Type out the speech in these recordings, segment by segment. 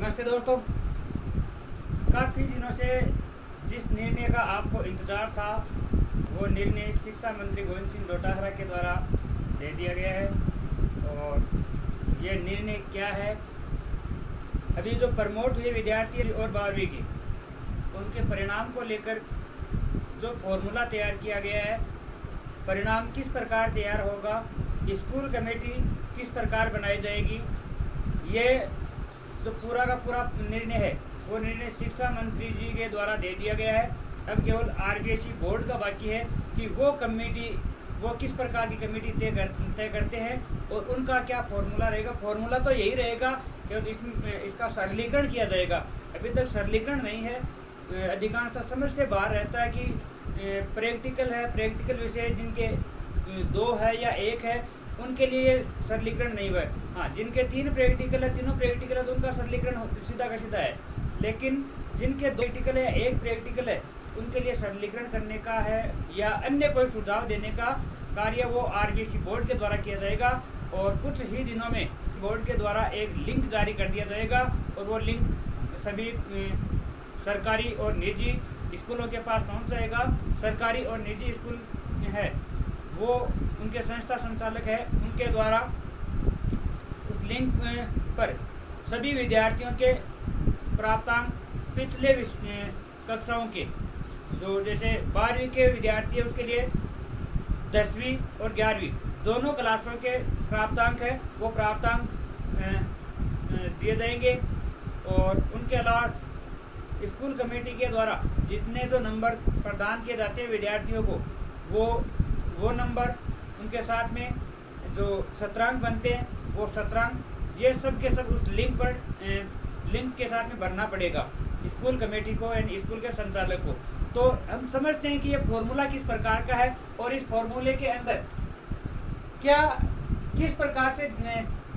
नमस्ते दोस्तों। काफ़ी दिनों से जिस निर्णय का आपको इंतज़ार था वो निर्णय शिक्षा मंत्री गोविंद सिंह डोटासरा के द्वारा दे दिया गया है। और ये निर्णय क्या है, अभी जो प्रमोट हुए विद्यार्थी और 12वीं के उनके परिणाम को लेकर जो फॉर्मूला तैयार किया गया है, परिणाम किस प्रकार तैयार होगा, स्कूल कमेटी किस प्रकार बनाई जाएगी, ये जो पूरा का पूरा निर्णय है वो निर्णय शिक्षा मंत्री जी के द्वारा दे दिया गया है। अब केवल आरबीएसई बोर्ड का बाकी है कि वो कमेटी वो किस प्रकार की कमेटी तय करते हैं और उनका क्या फॉर्मूला रहेगा। फॉर्मूला तो यही रहेगा, केवल इसका सरलीकरण किया जाएगा। अभी तक सरलीकरण नहीं है, अधिकांशतः समझ से बाहर रहता है कि प्रैक्टिकल है, प्रैक्टिकल विषय जिनके 2 है या 1 है उनके लिए सरलीकरण नहीं हुआ है। हाँ, जिनके 3 प्रैक्टिकल है, तीनों प्रैक्टिकल है तो उनका सरलीकरण सीधा का सीधा है। लेकिन जिनके 2 प्रैक्टिकल है, 1 प्रैक्टिकल है, उनके लिए सरलीकरण करने का है या अन्य कोई सुझाव देने का कार्य वो आरबीएसई बोर्ड के द्वारा किया जाएगा। और कुछ ही दिनों में बोर्ड के द्वारा एक लिंक जारी कर दिया जाएगा और वो लिंक सभी सरकारी और निजी स्कूलों के पास पहुंच जाएगा। सरकारी और निजी स्कूल है वो उनके संस्था संचालक है, उनके द्वारा उस लिंक पर सभी विद्यार्थियों के प्राप्तांक पिछले कक्षाओं के जो जैसे 12वीं के विद्यार्थी है उसके लिए 10वीं और 11वीं दोनों क्लासों के प्राप्तांक है वो प्राप्तांक दिए जाएंगे। और उनके अलावा स्कूल कमेटी के द्वारा जितने जो नंबर प्रदान किए जाते हैं विद्यार्थियों को वो नंबर, उनके साथ में जो सत्रांक बनते हैं वो सत्रांक, ये सब के सब उस लिंक के साथ में भरना पड़ेगा स्कूल कमेटी को यानी स्कूल के संचालक को। तो हम समझते हैं कि ये फॉर्मूला किस प्रकार का है और इस फॉर्मूले के अंदर क्या किस प्रकार से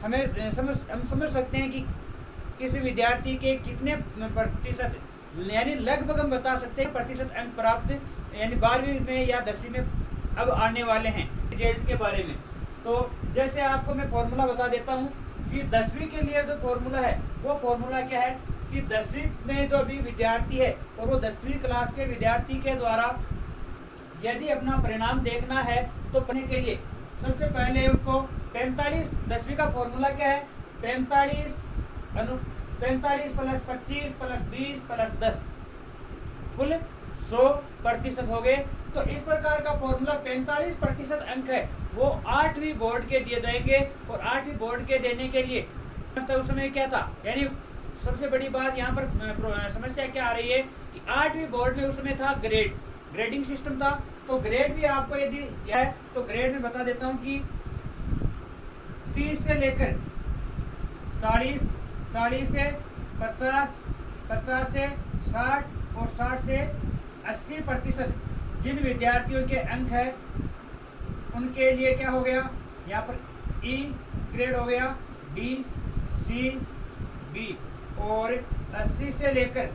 हम समझ सकते हैं कि किसी विद्यार्थी के कितने प्रतिशत यानी लगभग हम बता सकते हैं प्रतिशत अंक प्राप्त यानी 12वीं में या 10वीं में अब आने वाले हैं रिजल्ट के बारे में। तो जैसे आपको मैं फॉर्मूला बता देता हूँ कि 10वीं के लिए जो फॉर्मूला है वो फॉर्मूला क्या है कि 10वीं में जो भी विद्यार्थी है और वो 10वीं क्लास के विद्यार्थी के द्वारा यदि अपना परिणाम देखना है तो पढ़ने के लिए सबसे पहले उसको 45, 10वीं का फॉर्मूला क्या है 45 प्लस 25 प्लस 20 प्लस 10 कुल 100% हो गए। तो इस प्रकार का फॉर्मूला 45% अंक है वो 8वीं बोर्ड के दिए जाएंगे। और 8वीं बोर्ड के देने के लिए उस समय क्या था, यानी सबसे बड़ी बात यहाँ पर समस्या क्या आ रही है कि 8वीं बोर्ड में उस समय था ग्रेडिंग सिस्टम था। तो ग्रेड भी आपको यदि है तो ग्रेड में बता देता हूँ कि 30 से लेकर 40, 40 से 50, 50 से 60 और 60 से 80% जिन विद्यार्थियों के अंक है उनके लिए क्या हो गया, यहाँ पर ई ग्रेड हो गया, डी, सी, बी। और 80 से लेकर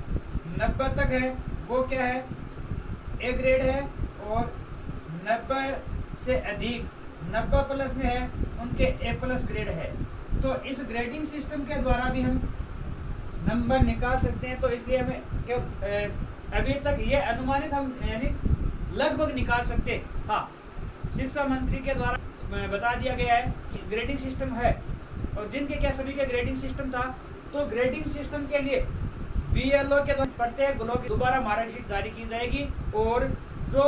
90 तक है वो क्या है ए ग्रेड है। और 90 से अधिक 90 प्लस में है उनके ए प्लस ग्रेड है। तो इस ग्रेडिंग सिस्टम के द्वारा भी हम नंबर निकाल सकते हैं। तो इसलिए हमें अभी तक ये अनुमानित हम यानी लगभग निकाल सकते हैं। हाँ, शिक्षा मंत्री के द्वारा बता दिया गया है कि ग्रेडिंग सिस्टम है और जिनके क्या सभी के ग्रेडिंग सिस्टम था। तो ग्रेडिंग सिस्टम के लिए बीएलओ के द्वारा प्रत्येक ब्लॉक दोबारा मार्कशीट जारी की जाएगी और जो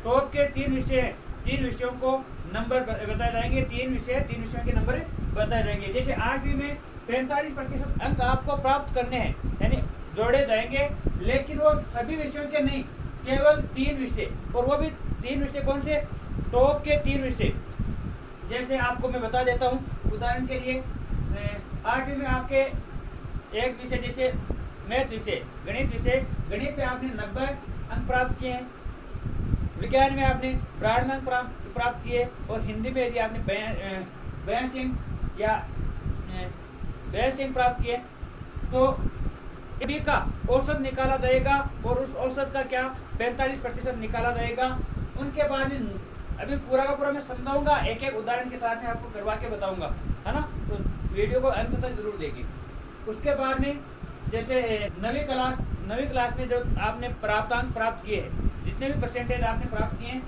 टॉप के 3 विषय हैं 3 विषयों को नंबर बताए जाएंगे, 3 विषयों के नंबर बताए जाएंगे। जैसे 8वीं में 45% अंक आपको प्राप्त करने हैं यानी जोड़े जाएंगे, लेकिन वो सभी विषयों के नहीं, केवल 3 विषय। और वो भी 3 विषय कौन से, टॉप के 3 विषय। जैसे आपको मैं बता देता हूँ उदाहरण के लिए 8वीं में आपके एक विषय जैसे मैथ विषय, गणित विषय, गणित पे आपने 90 अंक प्राप्त किए हैं, विज्ञान में आपने 92 अंक प्राप्त किए और हिंदी में यदि आपने 82 अंक प्राप्त किए तो बी का औसत निकाला जाएगा और उस औसत का क्या 45% निकाला जाएगा। उनके बाद में अभी पूरा का पूरा मैं समझाऊंगा, एक एक उदाहरण के साथ में आपको करवा के बताऊंगा, है ना। तो वीडियो को अंत तक जरूर देखिए। उसके बाद में जैसे नवीं क्लास में जो आपने प्राप्तांक प्राप्त किए हैं, जितने भी परसेंटेज आपने प्राप्त किए हैं,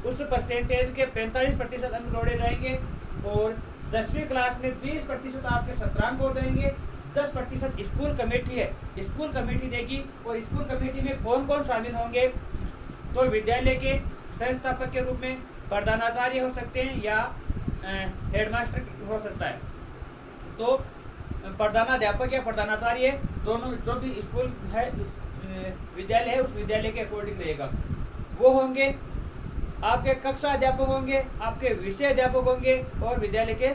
उस परसेंटेज के 45% अंक जोड़े जाएंगे और 10वीं क्लास में 20% आपके सत्रांक हो जाएंगे। 10% स्कूल कमेटी है, स्कूल कमेटी देगी और स्कूल कमेटी में कौन कौन शामिल होंगे, तो विद्यालय के संस्थापक के रूप में प्रधानाचार्य हो सकते हैं या हेडमास्टर हो सकता है। तो प्रधानाध्यापक या प्रधानाचार्य दोनों जो भी स्कूल है, विद्यालय है, उस विद्यालय के अकॉर्डिंग रहेगा। वो होंगे आपके कक्षा अध्यापक होंगे, आपके विषय अध्यापक होंगे और विद्यालय के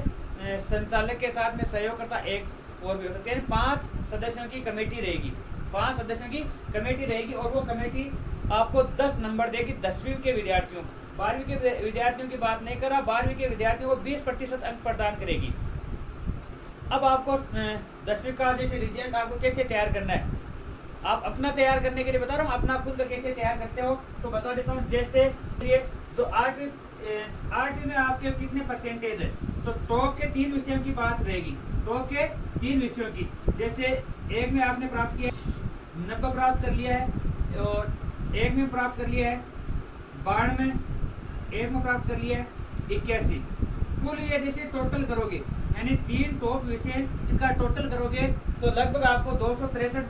संचालक के साथ में सहयोगकर्ता एक और भी हो सकते हैं। 5 सदस्यों की कमेटी रहेगी, 5 सदस्यों की कमेटी रहेगी और वो कमेटी आपको 10 नंबर देगी 10वीं के विद्यार्थियों। 12वीं के विद्यार्थियों की बात नहीं कर रहा, 12वीं के विद्यार्थियों को 20% अंक प्रदान करेगी। अब आपको 10वीं का जैसे रिजल्ट आपको कैसे तैयार करना है, आप अपना तैयार करने के लिए बता रहा हूँ, अपना खुद का कैसे तैयार करते हो तो बता देता हूँ। जैसे ये तो 8वीं में आपके कितने परसेंटेज है, तो टॉप के 3 विषयों की बात रहेगी, टॉप के 3 विषयों की। जैसे एक में आपने प्राप्त किया 90 प्राप्त कर लिया है और एक में प्राप्त कर लिया है 92, एक में प्राप्त कर लिया है 81। कुल ये जैसे टोटल करोगे यानी 3 टॉप विषय इनका टोटल करोगे तो लगभग आपको 263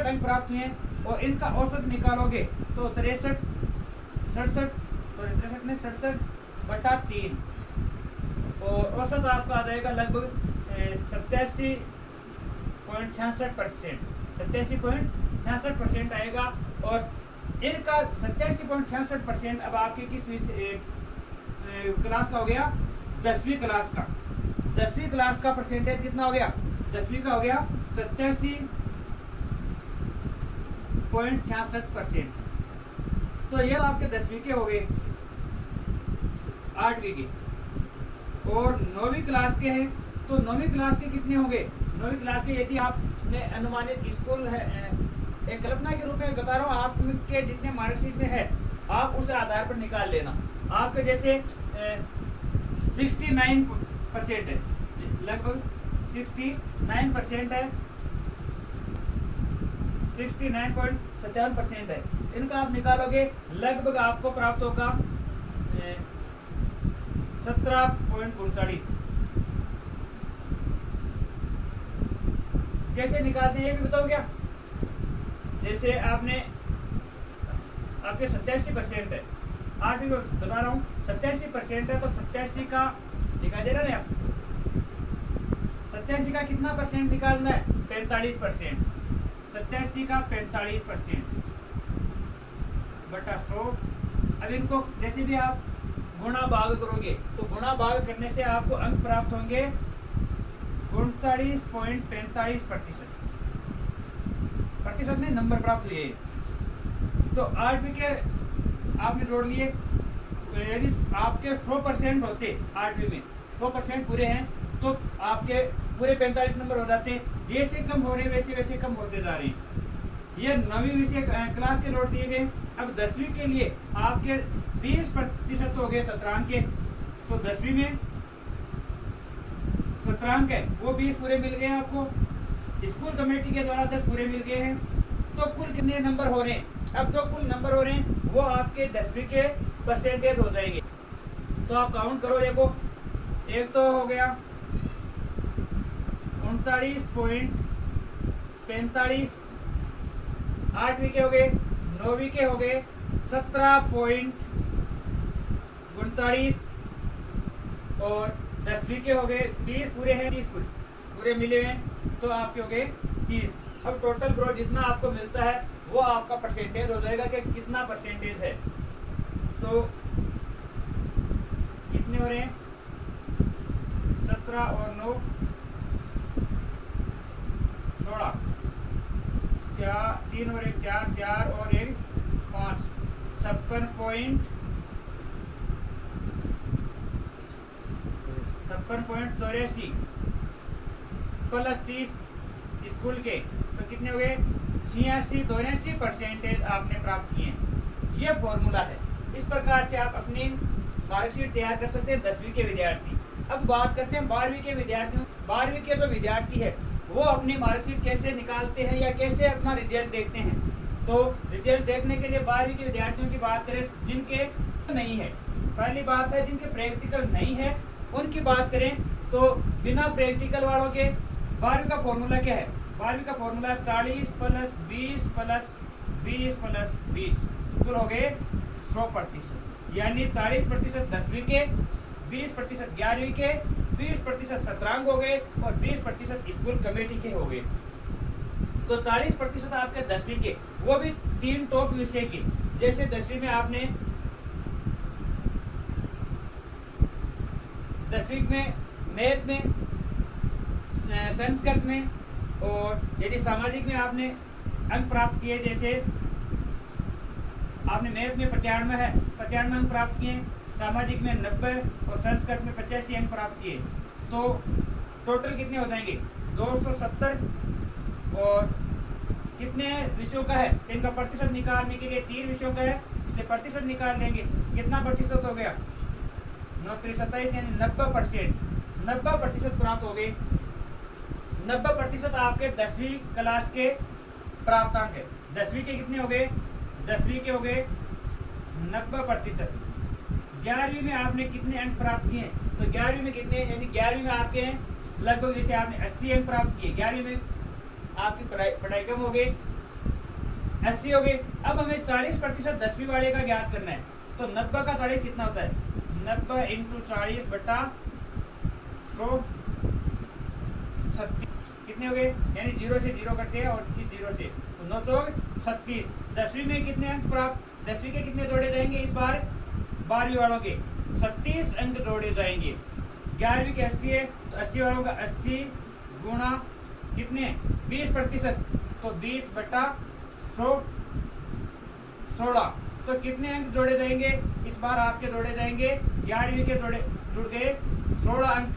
अंक प्राप्त हुए और इनका औसत निकालोगे तो 67/3 और औसत आपका आ जाएगा लगभग 87.66% आएगा। और इनका 87.66% अब आपके किस क्लास का हो गया, 10वीं क्लास का। 10वीं क्लास का परसेंटेज कितना हो गया, 10वीं का हो गया 87.66%। तो ये आपके 10वीं के हो गए, 8वीं के। और 9वीं क्लास के हैं तो 9वीं क्लास के कितने होंगे, 9वीं क्लास के यदि आपने अनुमानित स्कूल है, एक कल्पना के रूप में बता रहा हूँ, आपके जितने मार्कशीट में है आप उस आधार पर निकाल लेना। आपके जैसे 69% है, लगभग 69% है, 69.57% है, इनका आप निकालोगे लगभग आपको प्राप्त होगा 17.39। कैसे निकालते हैं ये भी बताओ क्या। जैसे आपने आपके 87% है, 8वीं को बता रहा हूँ 87% है तो 87 का दिखाई दे रहा है आप, 87 का कितना परसेंट निकालना है, 45%। 87 का 45% बटा 100। अब इनको जैसे भी आप गुणा भाग करोगे तो गुणा भाग करने से आपको अंक प्राप्त होंगे 39.45% में नंबर प्राप्त हुए। तो 8वीं के आपने जोड़ लिए, यदि आपके 100% होते 8वीं में 100% पूरे हैं तो आपके पूरे 45 नंबर हो जाते हैं। जैसे कम हो रहे वैसे वैसे कम होते जा रहे हैं। ये 9वीं विषय क्लास के जोड़ दिए गए। अब 10वीं के लिए आपके 20% हो गए सत्रांक के, तो 10वीं में सत्रांक है वो 20 पूरे मिल गए आपको, स्कूल कमेटी के द्वारा 10 पूरे मिल गए हैं। तो कुल कितने नंबर हो रहे हैं, अब जो कुल नंबर हो रहे हैं वो आपके 10वीं के परसेंटेज हो जाएंगे। तो आप काउंट करो, देखो एक तो हो गया 39.45, 8वीं के हो गए, 9वीं के हो गए 17.39 और 10वीं के हो गए 20 पूरे हैं, 30 पूरे मिले हुए हैं तो आपके हो गए 30। अब टोटल ग्रोथ जितना आपको मिलता है वो आपका परसेंटेज हो जाएगा कि कितना परसेंटेज है। तो कितने हो रहे हैं, 17 और 9 16, 3 और 1 4, 4 और 1 5, 56.84 प्लस 30 स्कूल के तो कितने हो गए 86-82% आपने प्राप्त किए। ये फॉर्मूला है, इस प्रकार से आप अपनी मार्कशीट तैयार कर सकते हैं 10वीं के विद्यार्थी। अब बात करते हैं 12वीं के विद्यार्थियों। 12वीं के जो विद्यार्थी है वो अपनी मार्कशीट कैसे निकालते हैं या कैसे अपना रिजल्ट देखते हैं। तो रिजल्ट देखने के लिए 12वीं के विद्यार्थियों की बात करें जिनके नहीं है, पहली बात है जिनके प्रैक्टिकल नहीं है उनकी बात करें तो बिना प्रैक्टिकल वालों के 12वीं का फॉर्मूला क्या है। 12वीं का फॉर्मूला 40 प्लस 20 प्लस 20 प्लस 20 कुल हो गए 100%, यानी 40% 10वीं के, 20% 11वीं के, 20% सत्रांक हो गए और 20% स्कूल कमेटी के हो गए। तो 40% आपके 10वीं के, वो भी 3 टॉप विषय के, जैसे 10वीं में आपने 10वीं में मैथ में, संस्कृत में और यदि सामाजिक में आपने अंक प्राप्त किए, जैसे आपने मैथ में 95 है, 95 अंक प्राप्त किए, सामाजिक में 90 और संस्कृत में 85 अंक प्राप्त किए, तो टोटल कितने हो जाएंगे 270। और कितने विषयों का है, तो इनका प्रतिशत निकालने के लिए 3 विषयों का है, इसलिए प्रतिशत निकाल देंगे। कितना प्रतिशत हो गया 9×3 यानी 90%। 90% प्राप्त हो गए। 90% आपके 10वीं क्लास के प्राप्तांक है। 10वीं के कितने हो गए, 10वीं के हो गए 90%। 11वीं में आपने कितने अंक प्राप्त किए, तो 11वीं में कितने, यानी 11वीं में आपके लगभग जैसे आपने 80 अंक प्राप्त किए, 11वीं में आपकी पढ़ाई कम हो गई, 80 हो गई। अब हमें 40% 10वीं वाले का ज्ञात करना है, तो 90 का 40 कितना होता है, 90 × 40 बटा 100 36 कितने हो गए, यानी 0 से 0 कटते हैं और इस 0 से, तो 9 चौक 36। 10वीं में कितने अंक प्राप्त, 10वीं के कितने जोड़े जाएंगे इस बार, 12वीं वालों के 36 अंक जोड़े जाएंगे। 11वीं के 80 है, तो 80 वालों का 80 गुणा कितने 20%, तो 20 बटा 100 16, तो कितने अंक जोड़े जाएंगे इस बार आपके जोड़े जाएंगे, 11वीं के जुड़ गए 16 अंक।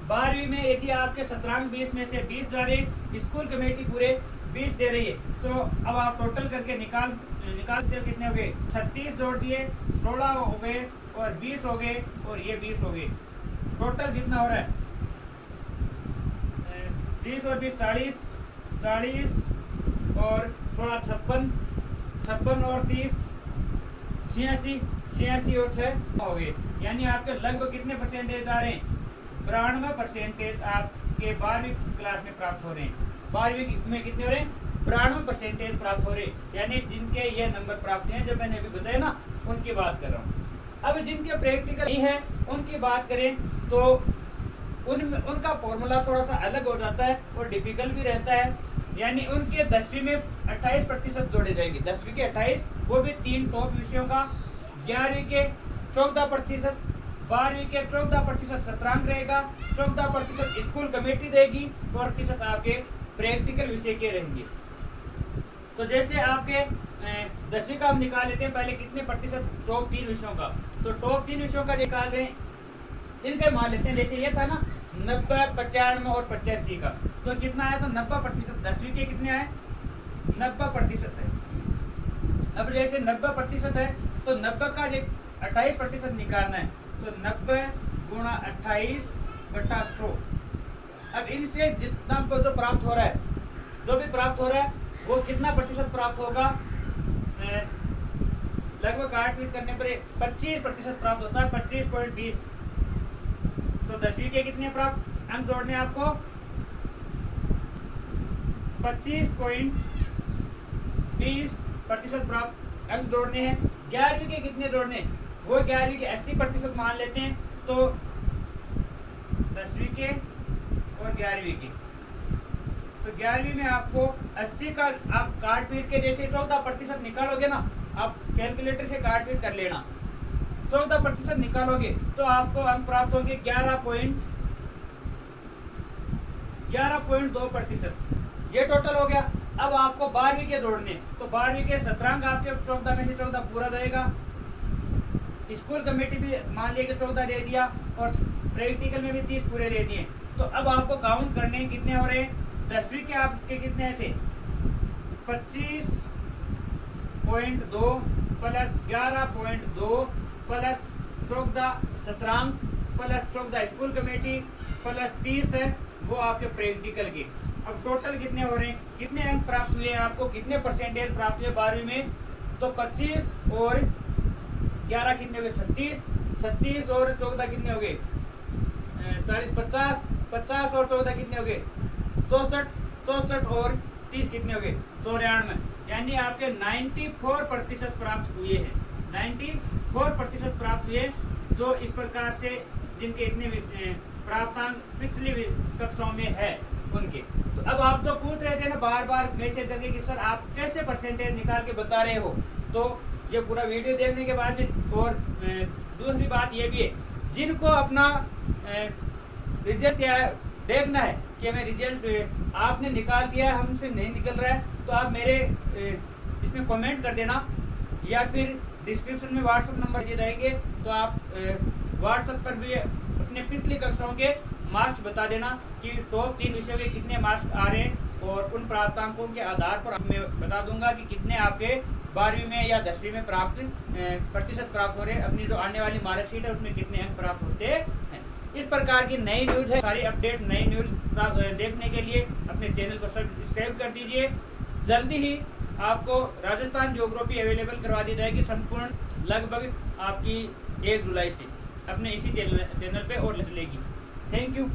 12वीं में यदि आपके सत्रांक 20 में से 20 जा रहे, स्कूल कमेटी पूरे 20 दे रही है, तो अब आप टोटल करके निकालते हो कितने हो गए, 36 जोड़ दिए 16 हो गए और 20 हो गए और ये 20 हो गए। टोटल जितना हो रहा है 30 और 20 40, 40 और 16 56, 56 और 30 86, 86 और 6 हो गए, यानी आपके लगभग कितने परसेंटेज आ रहे हैं, 92% आपके 12वीं क्लास में प्राप्त हो रहे हैं। 12वीं में कितने हो रहे हैं, 92% प्राप्त हो रहे हैं, यानी जिनके ये नंबर प्राप्त हैं जो मैंने अभी बताया ना, उनकी बात कर रहा हूँ। अब जिनके प्रैक्टिकल नहीं है उनकी बात करें तो उनका फॉर्मूला थोड़ा सा अलग हो जाता है और डिफिकल्ट भी रहता है, यानी उनके 10वीं में 28% जोड़े जाएंगे। 10वीं के 28, वो भी 3 टॉप विषयों का। 11वीं के 14%, 12वीं के 14% सत्रांक रहेगा, 14% स्कूल कमेटी देगी, 4% आपके प्रैक्टिकल विषय के रहेंगे। तो जैसे आपके 10वीं का हम निकाल लेते हैं, पहले कितने प्रतिशत टॉप 3 विषयों का, तो टॉप 3 विषयों का निकाल रहे हैं, इनका मान लेते हैं। जैसे ये था ना 90, 95 और 85 का, तो कितना आया, तो 90%। 10वीं के कितने आए, 90% है। अब जैसे 90% है, तो 90 का जैसे 28% निकालना है, तो 90 गुणा 28 बटा 100। अब इनसे जितना जो प्राप्त हो रहा है, जो भी प्राप्त हो रहा है, वो कितना प्रतिशत प्राप्त होगा, लगभग काट पीट करने पर 25% प्राप्त होता है, 25.20। तो 10वीं के कितने प्राप्त अंक जोड़ने आपको, 25.20% प्राप्त अंक जोड़ने हैं। 11वीं के कितने जोड़ने, वो 11वीं के 80% मान लेते हैं, तो 10वीं के और 11वीं के, तो 11वीं में आपको 80 का आप काट पीट के जैसे 14% निकालोगे ना, आप कैलकुलेटर से काट पीट कर लेना, 14% निकालोगे तो आपको अंक प्राप्त होंगे 11.2%। ये टोटल हो गया। अब आपको 12वीं के जोड़ने, तो 12वीं के सत्रांक आपके 14 में से 14 पूरा रहेगा, स्कूल कमेटी भी मान लिया कि 14 दे दिया और प्रैक्टिकल में भी 30 पूरे दे दिए। तो अब आपको काउंट करने हैं कितने हो रहे हैं। 10वीं के आपके कितने थे, 25.2 प्लस 11.2 प्लस 14 सत्रांक प्लस 14 स्कूल कमेटी प्लस 30 है वो आपके प्रैक्टिकल के। अब टोटल कितने हो रहे हैं, कितने अंक प्राप्त हुए हैं आपको, कितने परसेंटेज प्राप्त हुए 12वीं में, तो 25 और 11 कितने हो गए 36, 36 और 14 कितने हो गए 40, 50, 50 और 14 कितने हो गए 64, 64 और 30 कितने हो गए 94, यानी आपके 94% प्राप्त हुए हैं, 94% प्राप्त हुए, जो इस प्रकार से जिनके इतने प्राप्तांक पिछली कक्षाओं में है उनके। तो अब आप जो पूछ रहे थे ना बार बार मैसेज करके कि सर आप कैसे परसेंटेज निकाल के बता रहे हो, तो ये पूरा वीडियो देखने के बाद में, और दूसरी बात ये भी है जिनको अपना रिजल्ट देखना है कि हमें रिजल्ट आपने निकाल दिया है हमसे नहीं निकल रहा है, तो आप मेरे इसमें कमेंट कर देना या फिर डिस्क्रिप्शन में व्हाट्सएप नंबर दिए जाएंगे, तो आप व्हाट्सएप पर भी अपने पिछली कक्षाओं के मार्क्स बता देना कि टॉप 3 विषयों के कितने मार्क्स आ रहे हैं, और उन प्राप्तांकों के आधार पर मैं बता दूंगा कि कितने आपके 12वीं में या 10वीं में प्रतिशत प्राप्त हो रहे हैं, अपनी जो आने वाली मार्कशीट है उसमें कितने अंक प्राप्त होते हैं। इस प्रकार की नई न्यूज़ है, सारी अपडेट नई न्यूज़ देखने के लिए अपने चैनल को सब्सक्राइब कर दीजिए। जल्दी ही आपको राजस्थान ज्योग्राफी अवेलेबल करवा दी जाएगी संपूर्ण, लगभग आपकी 1 जुलाई से अपने इसी चैनल पे और चलेगी। Thank you.